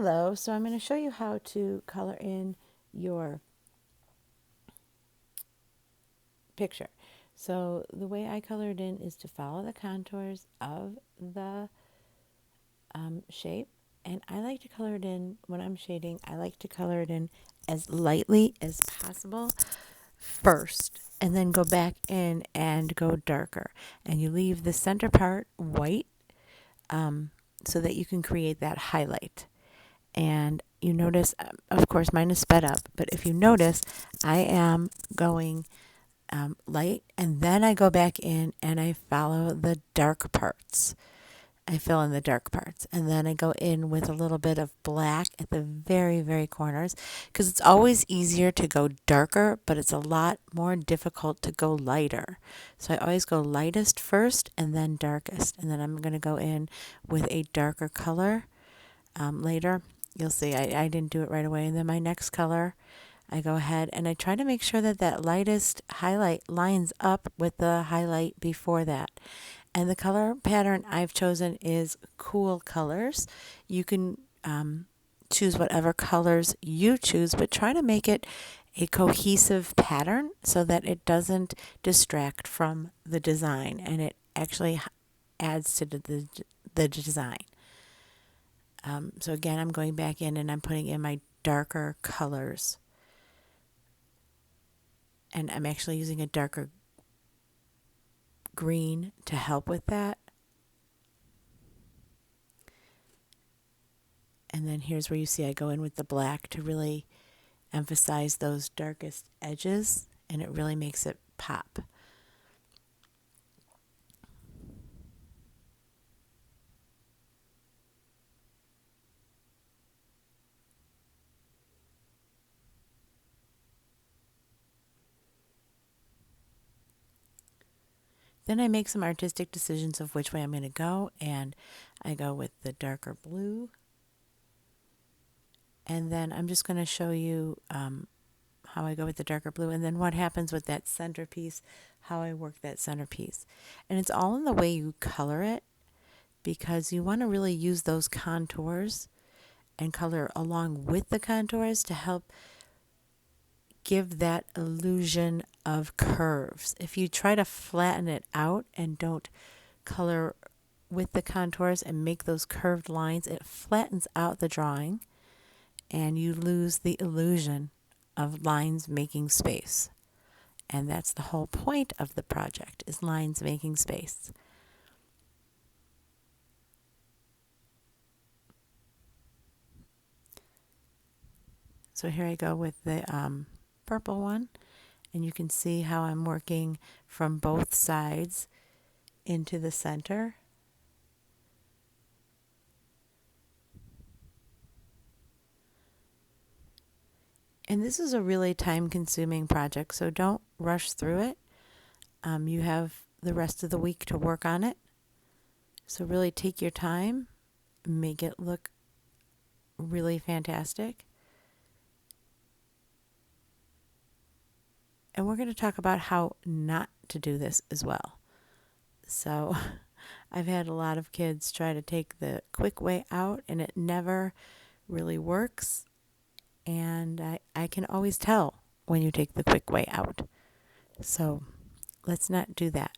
Hello, so I'm going to show you how to color in your picture. So the way I color it in is to follow the contours of the shape. And I like to color it in, when I'm shading, I like to color it in as lightly as possible first, and then go back in and go darker. And you leave the center part white so that you can create that highlight. And you notice, of course, mine is sped up, but if you notice, I am going light, and then I go back in and I follow the dark parts. I fill in the dark parts, and then I go in with a little bit of black at the very, very corners, because it's always easier to go darker, but it's a lot more difficult to go lighter. So I always go lightest first and then darkest, and then I'm going to go in with a darker color later. You'll see I didn't do it right away. And then my next color, I go ahead and I try to make sure that that lightest highlight lines up with the highlight before that. And the color pattern I've chosen is Cool Colors. You can choose whatever colors you choose, but try to make it a cohesive pattern so that it doesn't distract from the design, and it actually adds to the design. So again, I'm going back in and I'm putting in my darker colors. And I'm actually using a darker green to help with that. And then here's where you see I go in with the black to really emphasize those darkest edges, and it really makes it pop. Then I make some artistic decisions of which way I'm going to go, and I go with the darker blue. And then I'm just going to show you how I go with the darker blue, and then what happens with that centerpiece, how I work that centerpiece. And it's all in the way you color it, because you want to really use those contours and color along with the contours to help give that illusion of curves. If you try to flatten it out and don't color with the contours and make those curved lines, it flattens out the drawing and you lose the illusion of lines making space. And that's the whole point of the project, is lines making space. So here I go with the purple one, and you can see how I'm working from both sides into the center. And this is a really time-consuming project, so don't rush through it. You have the rest of the week to work on it. So really take your time, make it look really fantastic. And we're going to talk about how not to do this as well. So I've had a lot of kids try to take the quick way out, and it never really works. And I can always tell when you take the quick way out. So let's not do that.